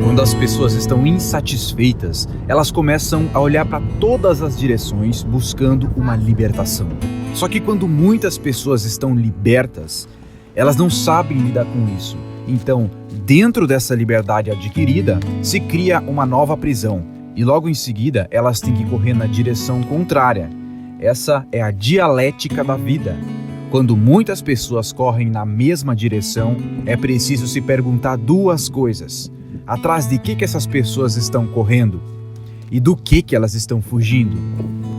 Quando as pessoas estão insatisfeitas, elas começam a olhar para todas as direções buscando uma libertação. Só que quando muitas pessoas estão libertas, elas não sabem lidar com isso. Então, dentro dessa liberdade adquirida, se cria uma nova prisão e logo em seguida elas têm que correr na direção contrária. Essa é a dialética da vida. Quando muitas pessoas correm na mesma direção, é preciso se perguntar duas coisas. Atrás de que essas pessoas estão correndo? E do que elas estão fugindo?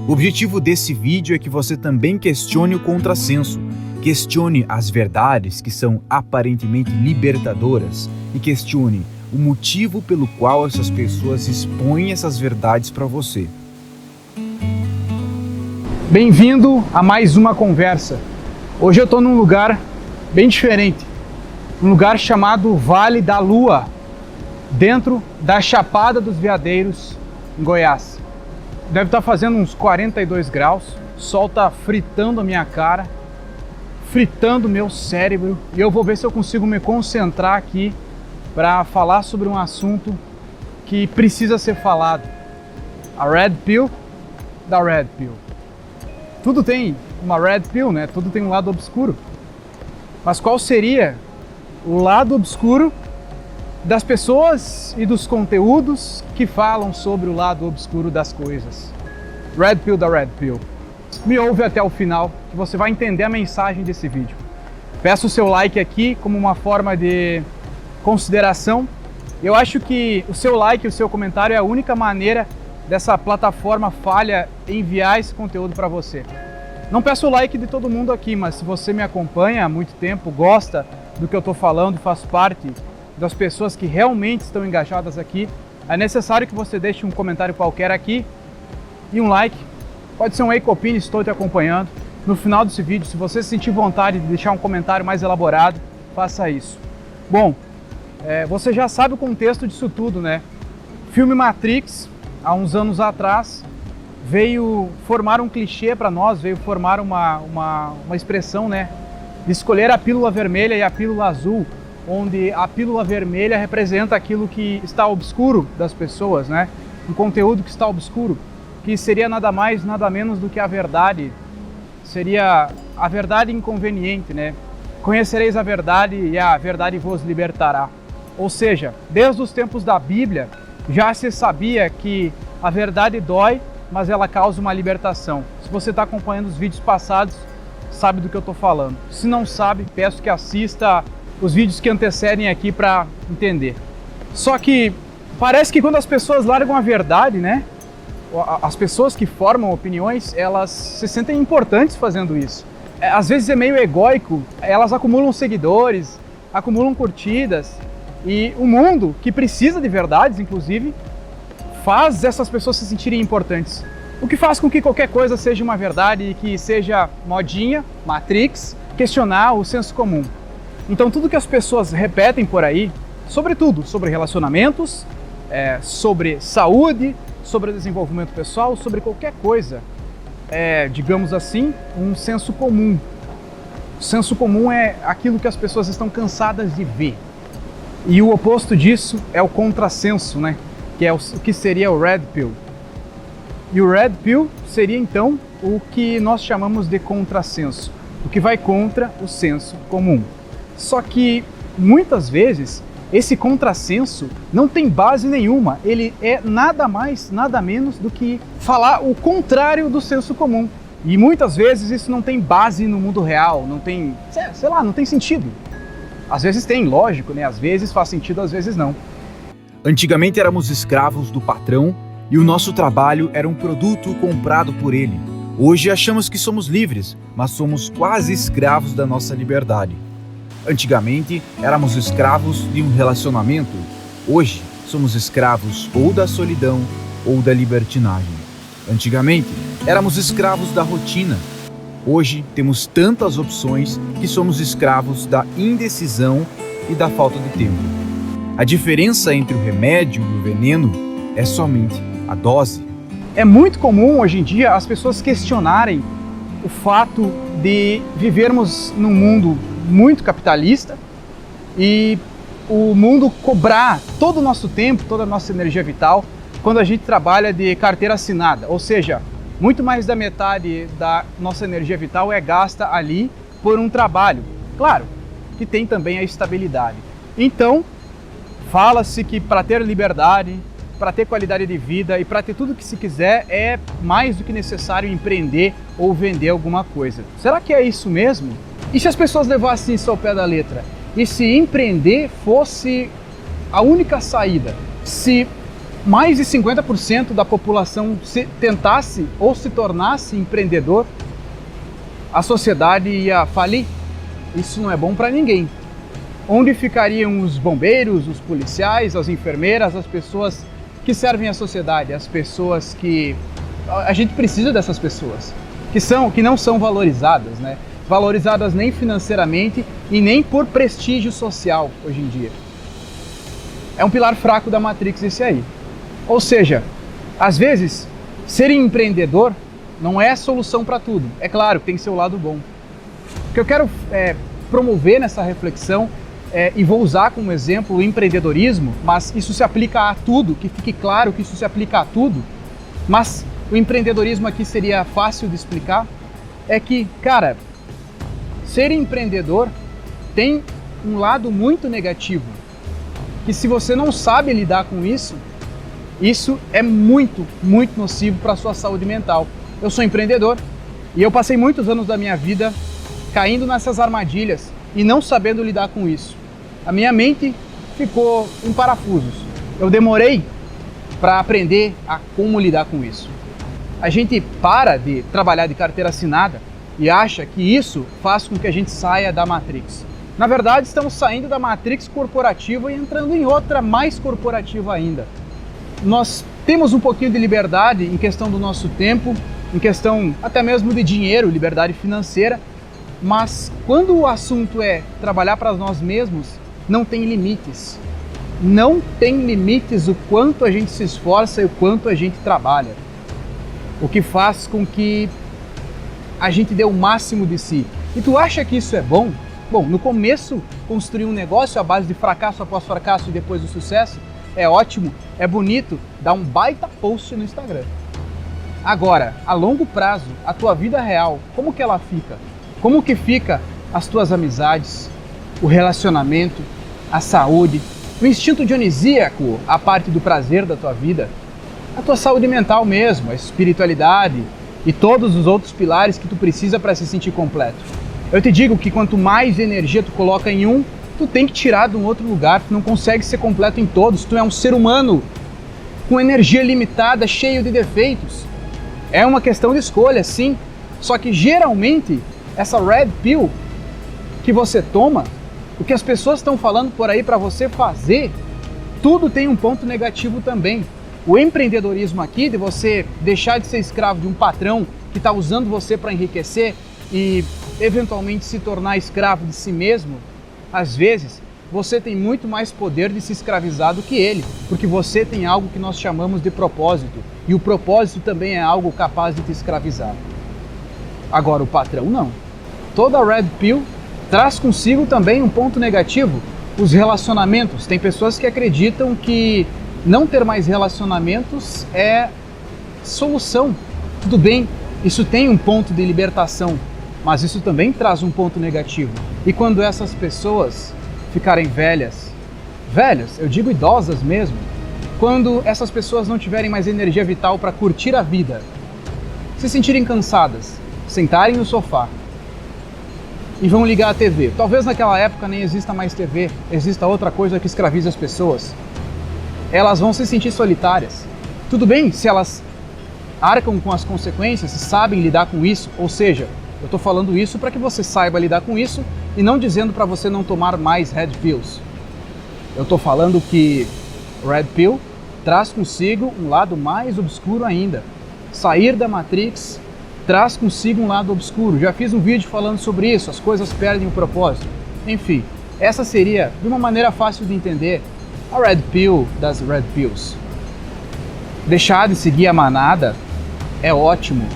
O objetivo desse vídeo é que você também questione o contrassenso, questione as verdades que são aparentemente libertadoras e questione o motivo pelo qual essas pessoas expõem essas verdades para você. Bem-vindo a mais uma conversa. Hoje eu estou num lugar bem diferente, um lugar chamado Vale da Lua, dentro da Chapada dos Veadeiros, em Goiás. Deve estar fazendo uns 42 graus, o sol está fritando a minha cara, fritando o meu cérebro, e eu vou ver se eu consigo me concentrar aqui para falar sobre um assunto que precisa ser falado. A Red Pill da Red Pill. Tudo tem uma Red Pill, né? Tudo tem um lado obscuro. Mas qual seria o lado obscuro das pessoas e dos conteúdos que falam sobre o lado obscuro das coisas? Red Pill da Red Pill. Me ouve até o final que você vai entender a mensagem desse vídeo. Peço o seu like aqui como uma forma de consideração. Eu acho que o seu like e o seu comentário é a única maneira dessa plataforma falha enviar esse conteúdo para você. Não peço o like de todo mundo aqui, mas se você me acompanha há muito tempo, gosta do que eu estou falando, faz parte das pessoas que realmente estão engajadas aqui, é necessário que você deixe um comentário qualquer aqui e um like. Pode ser um Eicopini, estou te acompanhando. No final desse vídeo, se você sentir vontade de deixar um comentário mais elaborado, faça isso. Bom, você já sabe o contexto disso tudo, né? Filme Matrix, há uns anos atrás, veio formar um clichê para nós, veio formar uma expressão, né? De escolher a pílula vermelha e a pílula azul, onde a pílula vermelha representa aquilo que está obscuro das pessoas, né? Um conteúdo que está obscuro, que seria nada mais, nada menos do que a verdade. Seria a verdade inconveniente, né? Conhecereis a verdade e a verdade vos libertará. Ou seja, desde os tempos da Bíblia, já se sabia que a verdade dói, mas ela causa uma libertação. Se você está acompanhando os vídeos passados, sabe do que eu estou falando. Se não sabe, peço que assista os vídeos que antecedem aqui para entender. Só que parece que quando as pessoas largam a verdade, né? As pessoas que formam opiniões, elas se sentem importantes fazendo isso. Às vezes é meio egóico, elas acumulam seguidores, acumulam curtidas, e o mundo, que precisa de verdades, inclusive, faz essas pessoas se sentirem importantes. O que faz com que qualquer coisa seja uma verdade e que seja modinha, Matrix, questionar o senso comum. Então tudo que as pessoas repetem por aí, sobretudo sobre relacionamentos, sobre saúde, sobre desenvolvimento pessoal, sobre qualquer coisa, digamos assim, um senso comum. O senso comum é aquilo que as pessoas estão cansadas de ver. E o oposto disso é o contrassenso, né? Que é o que seria o Red Pill. E o Red Pill seria então o que nós chamamos de contrassenso, o que vai contra o senso comum. Só que muitas vezes esse contrassenso não tem base nenhuma, ele é nada mais, nada menos do que falar o contrário do senso comum. E muitas vezes isso não tem base no mundo real, não tem, sei lá, não tem sentido. Às vezes tem, lógico, né? Às vezes faz sentido, às vezes não. Antigamente éramos escravos do patrão e o nosso trabalho era um produto comprado por ele. Hoje achamos que somos livres, mas somos quase escravos da nossa liberdade. Antigamente éramos escravos de um relacionamento. Hoje somos escravos ou da solidão ou da libertinagem. Antigamente éramos escravos da rotina. Hoje temos tantas opções que somos escravos da indecisão e da falta de tempo. A diferença entre o remédio e o veneno é somente a dose. É muito comum hoje em dia as pessoas questionarem o fato de vivermos num mundo muito capitalista e o mundo cobrar todo o nosso tempo, toda a nossa energia vital quando a gente trabalha de carteira assinada, ou seja, muito mais da metade da nossa energia vital é gasta ali por um trabalho. Claro que tem também a estabilidade. Então, fala-se que para ter liberdade, para ter qualidade de vida e para ter tudo que se quiser é mais do que necessário empreender ou vender alguma coisa. Será que é isso mesmo? E se as pessoas levassem isso ao pé da letra? E se empreender fosse a única saída? Se mais de 50% da população tentasse ou se tornasse empreendedor, a sociedade ia falir? Isso não é bom para ninguém. Onde ficariam os bombeiros, os policiais, as enfermeiras, as pessoas que servem à sociedade, as pessoas que... A gente precisa dessas pessoas, que não são valorizadas, né? Valorizadas nem financeiramente e nem por prestígio social hoje em dia. É um pilar fraco da Matrix esse aí. Ou seja, às vezes, ser empreendedor não é a solução para tudo. É claro que tem seu lado bom. O que eu quero promover nessa reflexão e vou usar como exemplo o empreendedorismo, mas isso se aplica a tudo, que fique claro que isso se aplica a tudo, mas o empreendedorismo aqui seria fácil de explicar, é que, cara, ser empreendedor tem um lado muito negativo, que se você não sabe lidar com isso, isso é muito, muito nocivo para a sua saúde mental. Eu sou empreendedor e eu passei muitos anos da minha vida caindo nessas armadilhas e não sabendo lidar com isso. A minha mente ficou em parafusos. Eu demorei para aprender a como lidar com isso. A gente para de trabalhar de carteira assinada e acha que isso faz com que a gente saia da Matrix. Na verdade, estamos saindo da Matrix corporativa e entrando em outra mais corporativa ainda. Nós temos um pouquinho de liberdade em questão do nosso tempo, em questão até mesmo de dinheiro, liberdade financeira, mas quando o assunto é trabalhar para nós mesmos, não tem limites. Não tem limites o quanto a gente se esforça e o quanto a gente trabalha. O que faz com que a gente dê o máximo de si. E tu acha que isso é bom? Bom, no começo, construir um negócio à base de fracasso após fracasso e depois do sucesso é ótimo, é bonito, dá um baita post no Instagram. Agora, a longo prazo, a tua vida real, como que ela fica? Como que fica as tuas amizades, o relacionamento, a saúde, o instinto dionisíaco, a parte do prazer da tua vida, a tua saúde mental mesmo, a espiritualidade e todos os outros pilares que tu precisa para se sentir completo. Eu te digo que quanto mais energia tu coloca em um, tu tem que tirar de um outro lugar, tu não consegue ser completo em todos, tu é um ser humano com energia limitada, cheio de defeitos. É uma questão de escolha, sim, só que geralmente essa Red Pill que você toma, o que as pessoas estão falando por aí para você fazer, tudo tem um ponto negativo também. O empreendedorismo aqui, de você deixar de ser escravo de um patrão que está usando você para enriquecer e eventualmente se tornar escravo de si mesmo, às vezes você tem muito mais poder de se escravizar do que ele, porque você tem algo que nós chamamos de propósito, e o propósito também é algo capaz de te escravizar. Agora o patrão não. Toda Red Pill traz consigo também um ponto negativo, os relacionamentos. Tem pessoas que acreditam que não ter mais relacionamentos é solução. Tudo bem, isso tem um ponto de libertação, mas isso também traz um ponto negativo. E quando essas pessoas ficarem velhas, eu digo idosas mesmo, quando essas pessoas não tiverem mais energia vital para curtir a vida, se sentirem cansadas, sentarem no sofá e vão ligar a TV. Talvez naquela época nem exista mais TV, exista outra coisa que escravize as pessoas. Elas vão se sentir solitárias. Tudo bem se elas arcam com as consequências, se sabem lidar com isso, ou seja, eu estou falando isso para que você saiba lidar com isso e não dizendo para você não tomar mais Red Pills. Eu estou falando que Red Pill traz consigo um lado mais obscuro ainda. Sair da Matrix traz consigo um lado obscuro. Já fiz um vídeo falando sobre isso, as coisas perdem o propósito. Enfim, essa seria, de uma maneira fácil de entender, a Red Pill das Red Pills. Deixar de seguir a manada é ótimo,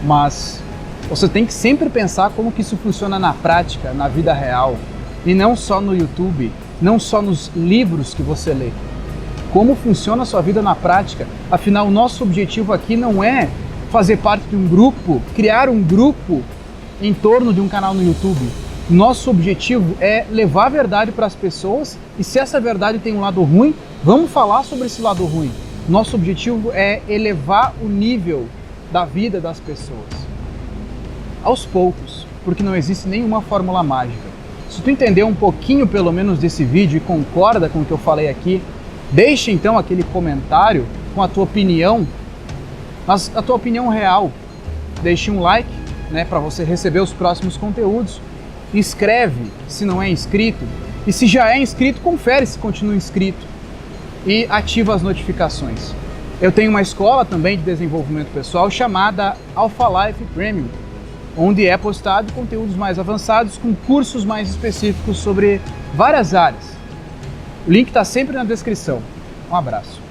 mas você tem que sempre pensar como que isso funciona na prática, na vida real, e não só no YouTube não só nos livros que você lê. Como funciona a sua vida na prática. Afinal, o nosso objetivo aqui não é fazer parte de um grupo, criar um grupo em torno de um canal no YouTube. Nosso objetivo é levar a verdade para as pessoas e se essa verdade tem um lado ruim, vamos falar sobre esse lado ruim. Nosso objetivo é elevar o nível da vida das pessoas. Aos poucos, porque não existe nenhuma fórmula mágica. Se tu entender um pouquinho pelo menos desse vídeo e concorda com o que eu falei aqui, deixe então aquele comentário com a tua opinião, mas a tua opinião real. Deixe um like, para você receber os próximos conteúdos. Inscreve se não é inscrito e se já é inscrito, confere se continua inscrito e ativa as notificações. Eu tenho uma escola também de desenvolvimento pessoal chamada Alpha Life Premium, onde é postado conteúdos mais avançados com cursos mais específicos sobre várias áreas. O link está sempre na descrição. Um abraço.